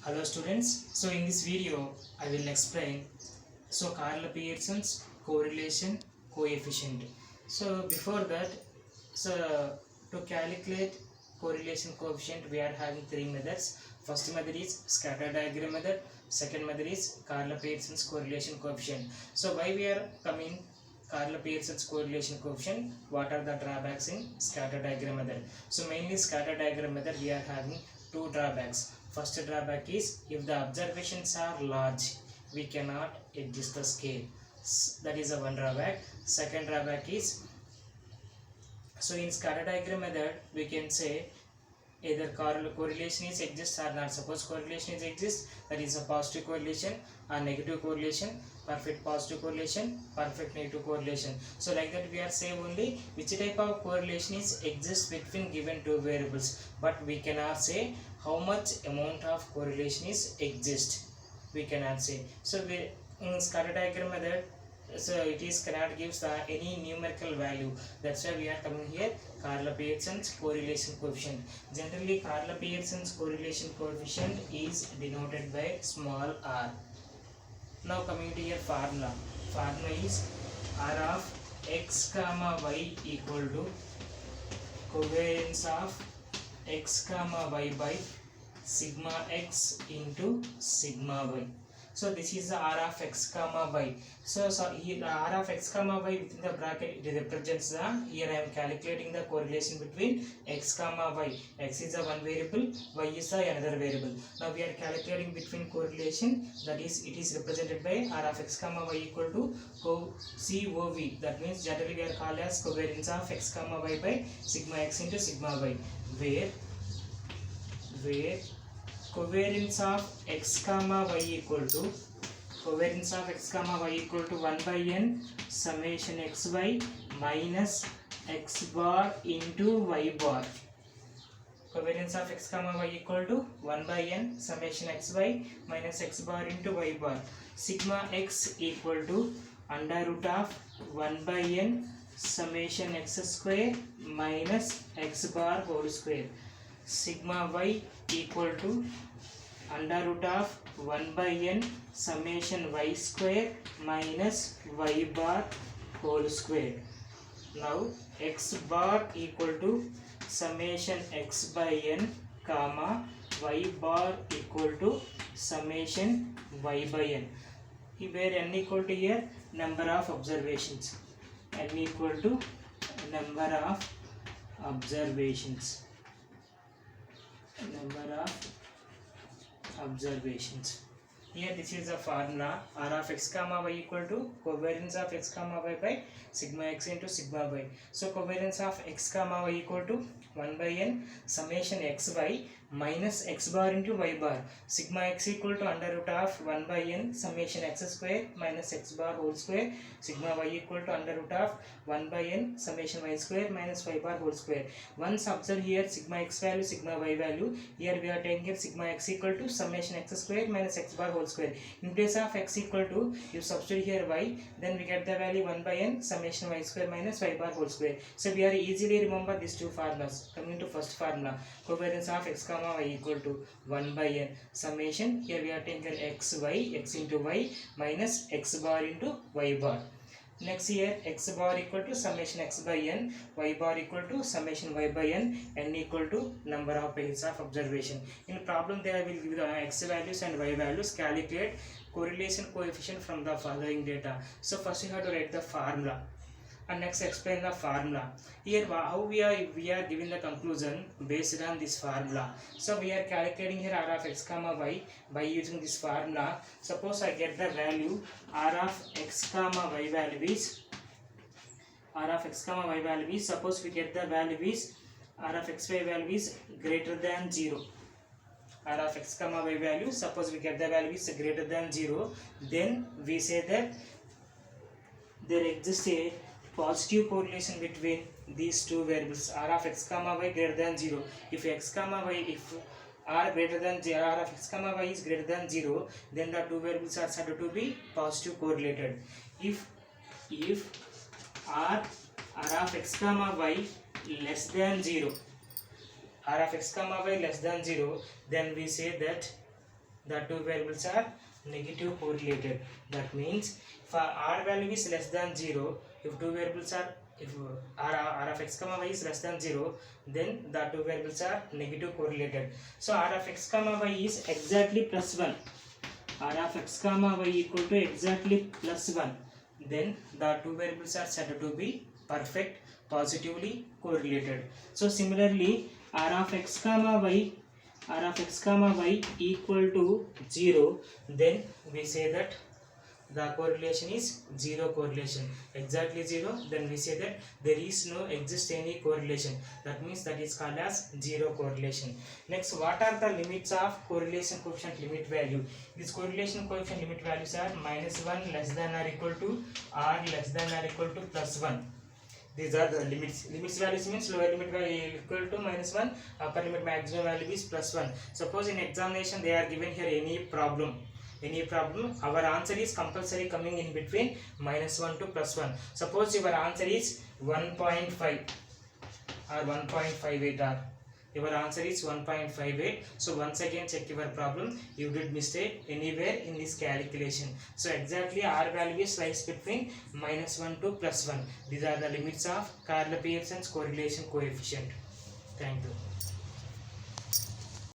Hello students, so in this video I will explain Karl Pearson's correlation coefficient. So before that, so to calculate correlation coefficient we are having three methods. First method is scatter diagram method, second method is Karl Pearson's correlation coefficient. So why we are coming Karl Pearson's correlation coefficient? What are the drawbacks in scatter diagram method? So mainly scatter diagram method we are having two drawbacks. First drawback is if the observations are large, we cannot adjust the scale. That is a one drawback. Second drawback is, so in scatter diagram method we can say either correlation is exist or not. Suppose correlation is exist, that is a positive correlation or negative correlation, perfect positive correlation, perfect negative correlation. So like that we are saying only which type of correlation is exists between given two variables, but we cannot say how much amount of correlation is exist. We cannot say. So we in scatter diagram method, so it is cannot gives the any numerical value. That's why we are coming here Karl Pearson's correlation coefficient. Generally Karl Pearson's correlation coefficient is denoted by small r. Now coming to your formula. Formula is r of x comma y equal to covariance of x comma y by sigma x into sigma y. So this is the r of x comma y. So here the r of x comma y within the bracket, it represents the, here I am calculating the correlation between x comma y. X is a one variable, y is a another variable. Now we are calculating between correlation, that is it is represented by r of x comma y equal to COV. That means generally we are called as covariance of x comma y by sigma x into sigma y, where covariance of x comma y equal to 1 by n summation xy minus x bar into y bar. Covariance of x comma y equal to 1 by n summation xy minus x bar into y bar. Sigma x equal to under root of 1 by n summation x square minus x bar whole square. Sigma y equal to under root of 1 by n summation y square minus y bar whole square. Now x bar equal to summation x by n comma y bar equal to summation y by n, where n equal to here number of observations, n equal to number of observations. Here this is the formula. R of x comma y equal to covariance of x comma y by sigma x into sigma y. So covariance of x comma y equal to 1 by n summation xy minus x bar into y bar. Sigma x equal to under root of 1 by n summation x square minus x bar whole square. Sigma y equal to under root of 1 by n summation y square minus y bar whole square. Once observe here sigma x value, sigma y value. Here we are taking here sigma x equal to summation x square minus x bar whole square. In place of x equal to, you substitute here y, then we get the value 1 by n summation y square minus y bar whole square. So we are easily remember these two formulas. Coming to first formula, covariance of x comma y equal to 1 by n summation, here we are taking x into y minus x bar into y bar. Next here x bar equal to summation x by n, y bar equal to summation y by n equal to number of pairs of observation. In problem they will give the x values and y values. Calculate correlation coefficient from the following data. So first you have to write the formula and next explain the formula. Here how we are giving the conclusion based on this formula. So we are calculating here r of x comma y by using this formula. Suppose I get the value r of x comma y value is suppose we get the value is r of x y value is greater than 0. R of x comma y value, suppose we get the value is greater than 0, then we say that there exists a positive correlation between these two variables r of x comma y greater than 0. If x comma y, if r greater than 0, r of x comma y is greater than 0, then the two variables are said to be positive correlated. If r of x comma y less than 0, r of x comma y less than 0, then we say that the two variables are negative correlated. That means if r value is less than 0, if two variables are, if r of x comma y is less than 0, then the two variables are negative correlated. So r of x comma y is exactly plus 1. R of x comma y equal to exactly plus 1. Then the two variables are said to be perfect, positively correlated. So similarly, r of x comma y equal to 0, then we say that the correlation is zero correlation, exactly 0, then we say that there is no exist any correlation. That means that is called as zero correlation. Next, what are the limits of correlation coefficient limit value? These correlation coefficient limit values are -1 less than or equal to r less than or equal to plus 1. These are the limits. Limits values means lower limit value equal to -1, upper limit maximum value is plus 1. Suppose in examination they are given here any problem, our answer is compulsory coming in between -1 to +1. Suppose your answer is 1.5 or 1.58, or your answer is 1.58. So once again check your problem, you did mistake anywhere in this calculation. So exactly r value is lies between -1 to +1. These are the limits of Karl-Pearson's correlation coefficient. Thank you.